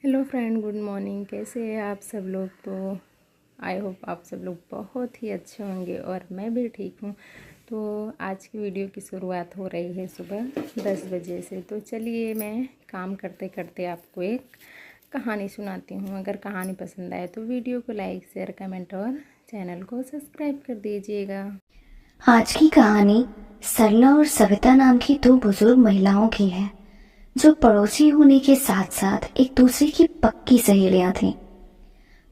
Hello friend, good morning. कैसे हैं आप सब लोग? तो आई होप आप सब लोग बहुत ही अच्छे होंगे और मैं भी ठीक हूँ। तो आज की वीडियो की शुरुआत हो रही है सुबह 10 बजे से। तो चलिए मैं काम करते करते आपको एक कहानी सुनाती हूँ। अगर कहानी पसंद आए तो वीडियो को लाइक, शेयर, कमेंट और चैनल को सब्सक्राइब कर दीजिएगा। आज की कहानी सरला और सविता नाम की दो बुजुर्ग महिलाओं की है, जो पड़ोसी होने के साथ साथ एक दूसरे की पक्की सहेलियां थीं।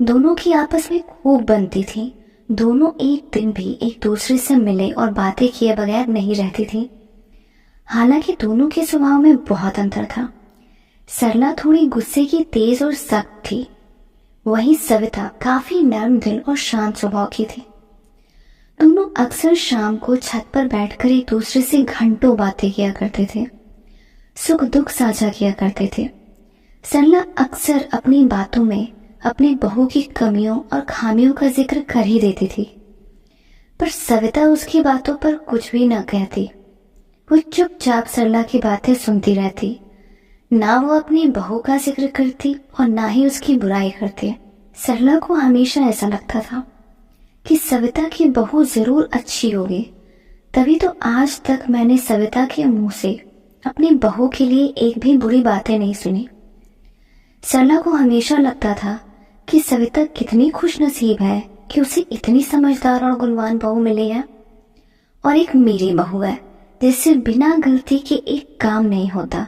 दोनों की आपस में खूब बनती थी। दोनों एक दिन भी एक दूसरे से मिले और बातें किए बगैर नहीं रहती थी। हालांकि दोनों के स्वभाव में बहुत अंतर था। सरला थोड़ी गुस्से की, तेज और सख्त थी। वहीं सविता काफी नर्म दिल और शांत स्वभाव की थी। दोनों अक्सर शाम को छत पर बैठकर एक दूसरे से घंटों बातें किया करते थे, सुख दुख साझा किया करते थे। सरला अक्सर अपनी बातों में अपनी बहू की कमियों और खामियों का जिक्र कर ही देती थी, पर सविता उसकी बातों पर कुछ भी न कहती। वो चुपचाप सरला की बातें सुनती रहती। ना वो अपनी बहू का जिक्र करती और ना ही उसकी बुराई करती। सरला को हमेशा ऐसा लगता था कि सविता की बहू जरूर अच्छी होगी, तभी तो आज तक मैंने सविता के मुंह से अपनी बहू के लिए एक भी बुरी बातें नहीं सुनी। सरला को हमेशा लगता था कि सविता कितनी खुशनसीब है कि उसे इतनी समझदार और गुणवान बहू मिली है, और एक मेरी बहू है जिससे बिना गलती के एक काम नहीं होता।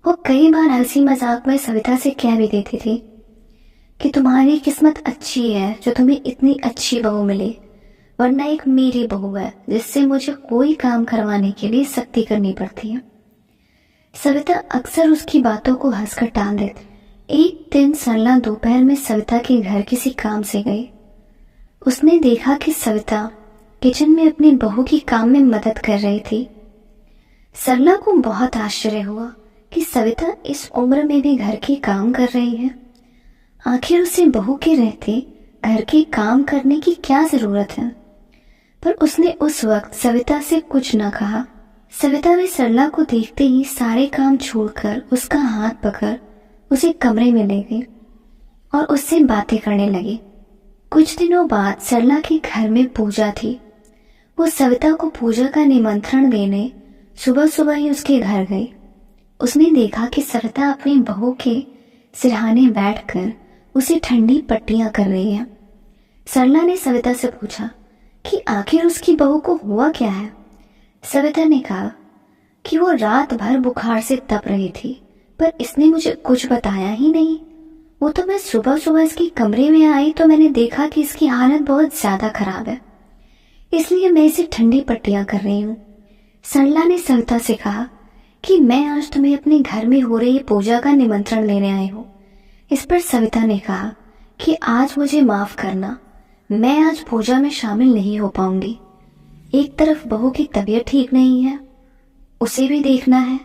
वो कई बार हंसी मजाक में सविता से कह भी देती थी कि तुम्हारी किस्मत अच्छी है जो तुम्हें इतनी अच्छी बहू मिली, वरना एक मेरी बहू है जिससे मुझे कोई काम करवाने के लिए सख्ती करनी पड़ती है। सविता अक्सर उसकी बातों को हंसकर टाल देती। एक दिन सरला दोपहर में सविता के घर किसी काम से गई। उसने देखा कि सविता किचन में अपनी बहू की काम में मदद कर रही थी। सरला को बहुत आश्चर्य हुआ कि सविता इस उम्र में भी घर के काम कर रही है। आखिर उसे बहू के रहते घर के काम करने की क्या जरूरत है? पर उसने उस वक्त सविता से कुछ न कहा। सविता भी सरला को देखते ही सारे काम छोड़कर उसका हाथ पकड़ उसे कमरे में ले गई और उससे बातें करने लगी। कुछ दिनों बाद सरला के घर में पूजा थी। वो सविता को पूजा का निमंत्रण देने सुबह सुबह ही उसके घर गई। उसने देखा कि सविता अपनी बहू के सिरहाने बैठकर उसे ठंडी पट्टियां कर रही है। सरला ने सविता से पूछा कि आखिर उसकी बहू को हुआ क्या है। सविता ने कहा कि वो रात भर बुखार से तप रही थी, पर इसने मुझे कुछ बताया ही नहीं। वो तो मैं सुबह सुबह इसके कमरे में आई तो मैंने देखा कि इसकी हालत बहुत ज्यादा खराब है, इसलिए मैं इसे ठंडी पट्टियां कर रही हूँ। सरला ने सविता से कहा कि मैं आज तुम्हें अपने घर में हो रही पूजा का निमंत्रण लेने आई हूँ। इस पर सविता ने कहा कि आज मुझे माफ करना, मैं आज पूजा में शामिल नहीं हो पाऊंगी। एक तरफ बहू की तबीयत ठीक नहीं है, उसे भी देखना है,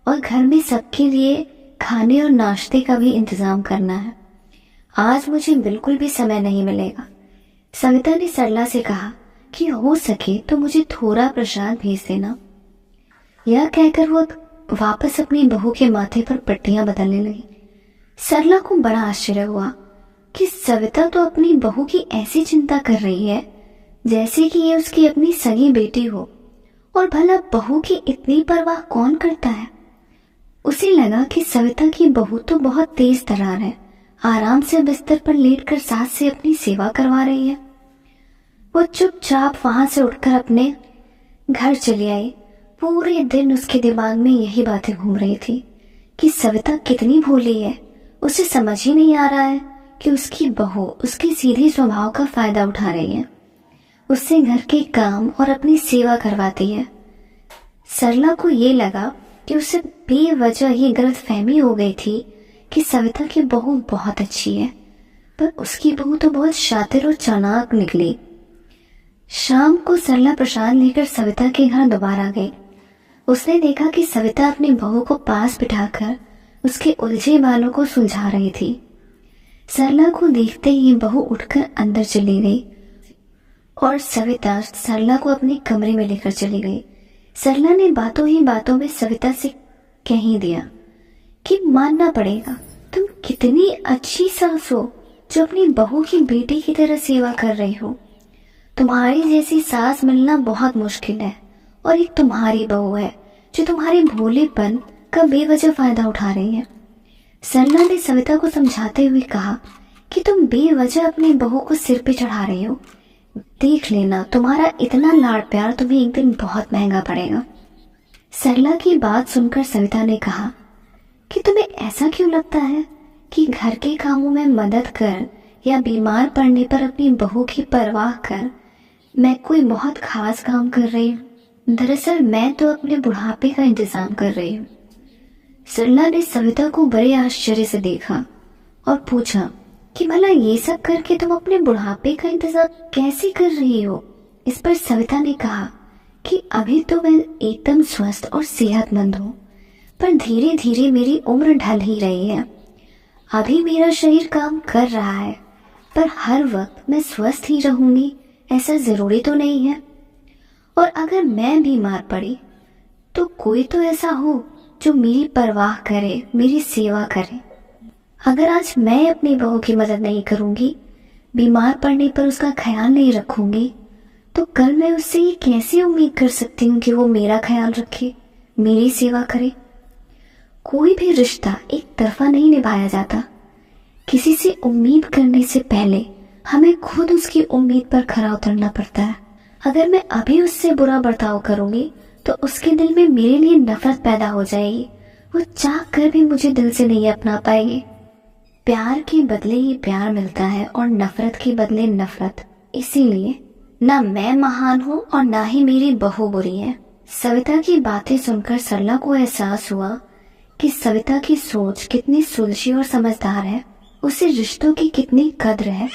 और घर में सबके लिए खाने और नाश्ते का भी इंतजाम करना है। आज मुझे बिल्कुल भी समय नहीं मिलेगा। सविता ने सरला से कहा कि हो सके तो मुझे थोड़ा प्रसाद भेज देना। यह कहकर वो वापस अपनी बहू के माथे पर पट्टियां बदलने लगी। सरला को बड़ा आश्चर्य हुआ कि सविता तो अपनी बहू की ऐसी चिंता कर रही है जैसे कि ये उसकी अपनी सगी बेटी हो, और भला बहू की इतनी परवाह कौन करता है। उसे लगा कि सविता की बहू तो बहुत तेज तर्रार है, आराम से बिस्तर पर लेटकर सास से अपनी सेवा करवा रही है। वो चुपचाप वहां से उठकर अपने घर चली आई। पूरे दिन उसके दिमाग में यही बातें घूम रही थी कि सविता कितनी भोली है। उसे समझ ही नहीं आ रहा है कि उसकी बहू उसके सीधे स्वभाव का फायदा उठा रही है, उससे घर के काम और अपनी सेवा करवाती है। सरला को ये लगा कि उसे बेवजह ये गलतफहमी हो गई थी कि सविता की बहू बहुत अच्छी है, पर उसकी बहू तो बहुत शातिर और चालाक निकली। शाम को सरला प्रसाद लेकर सविता के घर दोबारा गई। उसने देखा कि सविता अपनी बहू को पास बिठाकर उसके उलझे बालों को सुलझा रही थी। सरला को देखते ही बहू उठकर अंदर चली गई और सविता सरला को अपने कमरे में लेकर चली गई। सरला ने बातों ही बातों में सविता से कह ही दिया कि मानना पड़ेगा, तुम कितनी अच्छी सास हो जो अपनी बहू की बेटी की तरह सेवा कर रही हो। तुम्हारी जैसी सास मिलना बहुत मुश्किल है, और एक तुम्हारी बहू है जो तुम्हारे भोलेपन का बेवजह फायदा उठा रही है। सरला ने सविता को समझाते हुए कहा कि तुम बेवजह अपनी बहू को सिर पे चढ़ा रही हो। देख लेना, तुम्हारा इतना लाड़ प्यार तुम्हें एक दिन बहुत महंगा पड़ेगा। सरला की बात सुनकर सविता ने कहा कि तुम्हें ऐसा क्यों लगता है कि घर के कामों में मदद कर या बीमार पड़ने पर अपनी बहू की परवाह कर मैं कोई बहुत खास काम कर रही हूँ। दरअसल मैं तो अपने बुढ़ापे का इंतजाम कर रही हूँ। सरला ने सविता को बड़े आश्चर्य से देखा और पूछा कि भला ये सब करके तुम अपने बुढ़ापे का इंतजाम कैसे कर रही हो। इस पर सविता ने कहा कि अभी तो मैं एकदम स्वस्थ और सेहतमंद हूँ, पर धीरे धीरे मेरी उम्र ढल ही रही है। अभी मेरा शरीर काम कर रहा है, पर हर वक्त मैं स्वस्थ ही रहूंगी ऐसा जरूरी तो नहीं है। और अगर मैं बीमार पड़ी तो कोई तो ऐसा हो जो मेरी परवाह करे, मेरी सेवा करे। अगर आज मैं अपनी बहू की मदद नहीं करूंगी, बीमार पड़ने पर उसका ख्याल नहीं रखूंगी, तो कल मैं उससे ये कैसे उम्मीद कर सकती हूँ कि वो मेरा ख्याल रखे, मेरी सेवा करे। कोई भी रिश्ता एक तरफा नहीं निभाया जाता। किसी से उम्मीद करने से पहले हमें खुद उसकी उम्मीद पर खरा उतरना पड़ता है। अगर मैं अभी उससे बुरा बर्ताव करूंगी तो उसके दिल में मेरे लिए नफरत पैदा हो जाएगी। वो चाह कर भी मुझे दिल से नहीं अपना पाएगी। प्यार के बदले ही प्यार मिलता है और नफरत के बदले नफरत। इसीलिए ना मैं महान हूँ और ना ही मेरी बहू बुरी है। सविता की बातें सुनकर सरला को एहसास हुआ कि सविता की सोच कितनी सुलझी और समझदार है, उसे रिश्तों की कितनी कद्र है।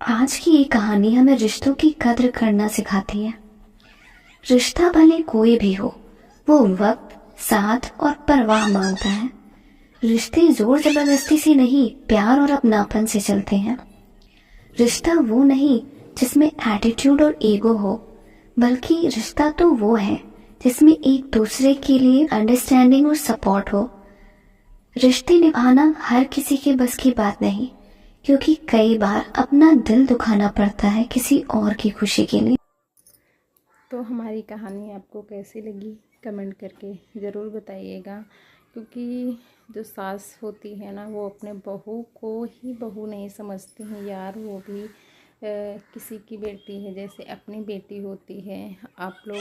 आज की ये कहानी हमें रिश्तों की कद्र करना सिखाती है। रिश्ता भले कोई भी हो, वो वक्त, साथ और परवाह मांगता है। रिश्ते जोर जबरदस्ती से नहीं, प्यार और अपनापन से चलते हैं। रिश्ता वो नहीं जिसमें एटीट्यूड और ईगो हो, बल्कि रिश्ता तो वो है जिसमें एक दूसरे के लिए अंडरस्टैंडिंग और सपोर्ट हो। रिश्ते निभाना हर किसी के बस की बात नहीं, क्योंकि कई बार अपना दिल दुखाना पड़ता है किसी और की खुशी के लिए। तो हमारी कहानी आपको कैसी लगी कमेंट करके ज़रूर बताइएगा। क्योंकि जो सास होती है ना, वो अपने बहू को ही बहू नहीं समझती हैं यार, वो भी किसी की बेटी है, जैसे अपनी बेटी होती है। आप लोग,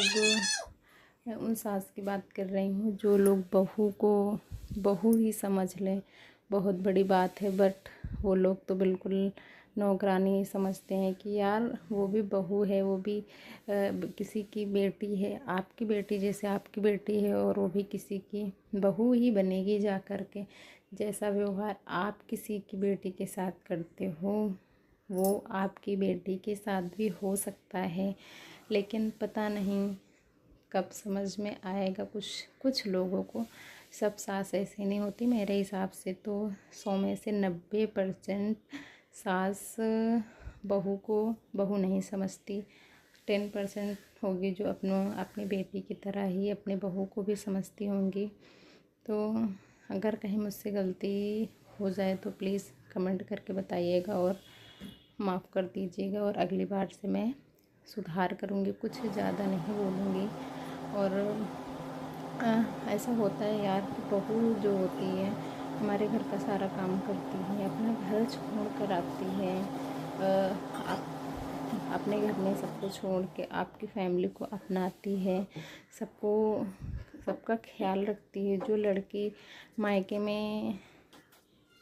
मैं उन सास की बात कर रही हूँ जो लोग बहू को बहू ही समझ लें, बहुत बड़ी बात है। बट वो लोग तो बिल्कुल नौकरानी ही समझते हैं कि यार वो भी बहू है, वो भी किसी की बेटी है, आपकी बेटी जैसे आपकी बेटी है, और वो भी किसी की बहू ही बनेगी जा कर के। जैसा व्यवहार आप किसी की बेटी के साथ करते हो, वो आपकी बेटी के साथ भी हो सकता है। लेकिन पता नहीं कब समझ में आएगा कुछ लोगों को। सब सास ऐसे नहीं होती। मेरे हिसाब से तो 100 में से 90% सास बहू को बहू नहीं समझती। 10% होगी जो अपनी बेटी की तरह ही अपने बहू को भी समझती होंगी। तो अगर कहीं मुझसे गलती हो जाए तो प्लीज़ कमेंट करके बताइएगा और माफ़ कर दीजिएगा, और अगली बार से मैं सुधार करूँगी, कुछ ज़्यादा नहीं बोलूँगी। और ऐसा होता है यार कि बहू जो होती है हमारे घर का सारा काम करती है, अपना घर छोड़ कर आती है, अपने घर में सबको छोड़ के आपकी फैमिली को अपनाती है, सबका ख्याल रखती है। जो लड़की मायके में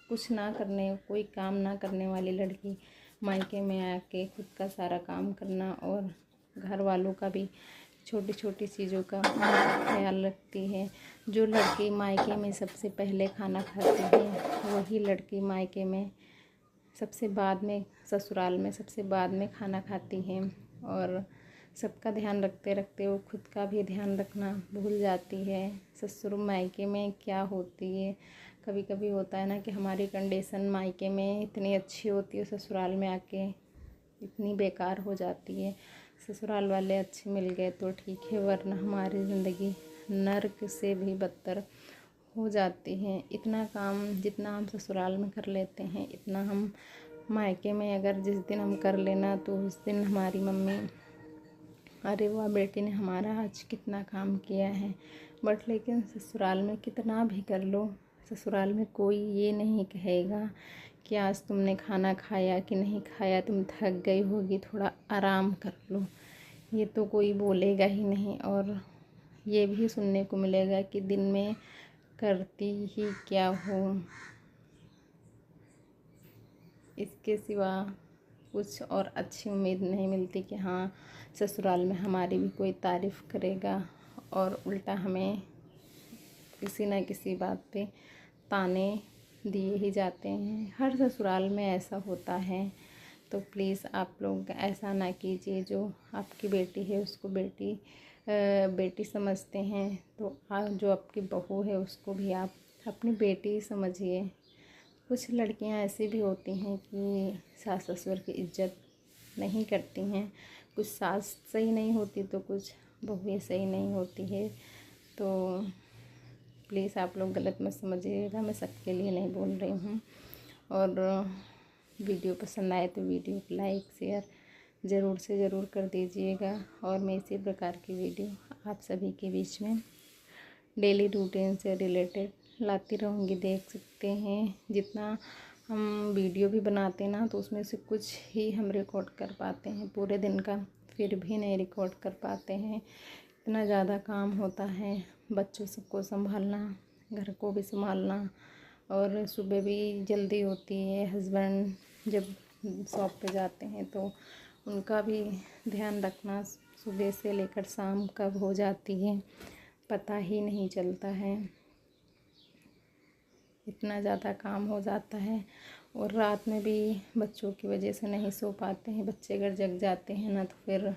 कुछ ना करने, कोई काम ना करने वाली लड़की मायके में आके खुद का सारा काम करना और घर वालों का भी छोटी छोटी चीज़ों का ख्याल रखती है। जो लड़की मायके में सबसे पहले खाना खाती है, वही लड़की मायके में सबसे बाद में, ससुराल में सबसे बाद में खाना खाती है। और सबका ध्यान रखते रखते वो खुद का भी ध्यान रखना भूल जाती है। ससुर मायके में क्या होती है, कभी कभी होता है ना कि हमारी कंडीशन मायके में इतनी अच्छी होती है, ससुराल में आके इतनी बेकार हो जाती है। ससुराल वाले अच्छे मिल गए तो ठीक है, वरना हमारी ज़िंदगी नर्क से भी बदतर हो जाती है। इतना काम जितना हम ससुराल में कर लेते हैं इतना हम मायके में अगर जिस दिन हम कर लेना तो उस दिन हमारी मम्मी, अरे वाह बेटी ने हमारा आज कितना काम किया है। बट लेकिन ससुराल में कितना भी कर लो, ससुराल में कोई ये नहीं कहेगा कि आज तुमने खाना खाया कि नहीं खाया, तुम थक गई होगी थोड़ा आराम कर लो, ये तो कोई बोलेगा ही नहीं। और ये भी सुनने को मिलेगा कि दिन में करती ही क्या हो, इसके सिवा कुछ और अच्छी उम्मीद नहीं मिलती कि हाँ ससुराल में हमारी भी कोई तारीफ़ करेगा। और उल्टा हमें किसी न किसी बात पे ताने दिए ही जाते हैं। हर ससुराल में ऐसा होता है। तो प्लीज़ आप लोग ऐसा ना कीजिए। जो आपकी बेटी है उसको बेटी समझते हैं तो जो आपकी बहू है उसको भी आप अपनी बेटी समझिए। कुछ लड़कियां ऐसी भी होती हैं कि सास ससुर की इज्जत नहीं करती हैं। कुछ सास सही नहीं होती तो कुछ बहुएं सही नहीं होती है। तो प्लीज़ आप लोग गलत मत समझिएगा, मैं सबके लिए नहीं बोल रही हूँ। और वीडियो पसंद आए तो वीडियो को लाइक शेयर ज़रूर से ज़रूर कर दीजिएगा। और मैं इसी प्रकार की वीडियो आप सभी के बीच में डेली रूटीन से रिलेटेड लाती रहूँगी। देख सकते हैं जितना हम वीडियो भी बनाते ना तो उसमें से कुछ ही हम रिकॉर्ड कर पाते हैं पूरे दिन का, फिर भी नहीं रिकॉर्ड कर पाते हैं। इतना ज़्यादा काम होता है, बच्चों सबको संभालना, घर को भी संभालना। और सुबह भी जल्दी होती है, हस्बैंड जब शॉप पे जाते हैं तो उनका भी ध्यान रखना सुबह से लेकर शाम कब हो जाती है पता ही नहीं चलता है। इतना ज़्यादा काम हो जाता है। और रात में भी बच्चों की वजह से नहीं सो पाते हैं। बच्चे अगर जग जाते हैं ना तो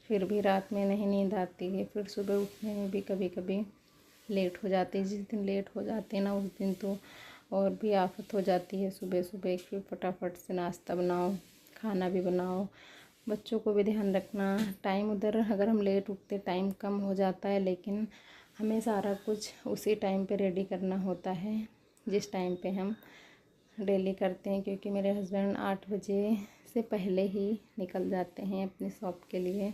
फिर भी रात में नहीं नींद आती है। फिर सुबह उठने में भी कभी कभी लेट हो जाती है। जिस दिन लेट हो जाते हैं ना उस दिन तो और भी आफत हो जाती है। सुबह सुबह फिर फटाफट से नाश्ता बनाओ, खाना भी बनाओ, बच्चों को भी ध्यान रखना। टाइम उधर अगर हम लेट उठते टाइम कम हो जाता है, लेकिन हमें सारा कुछ उसी टाइम पे रेडी करना होता है जिस टाइम पे हम डेली करते हैं। क्योंकि मेरे हस्बैंड 8 बजे से पहले ही निकल जाते हैं अपनी शॉप के लिए।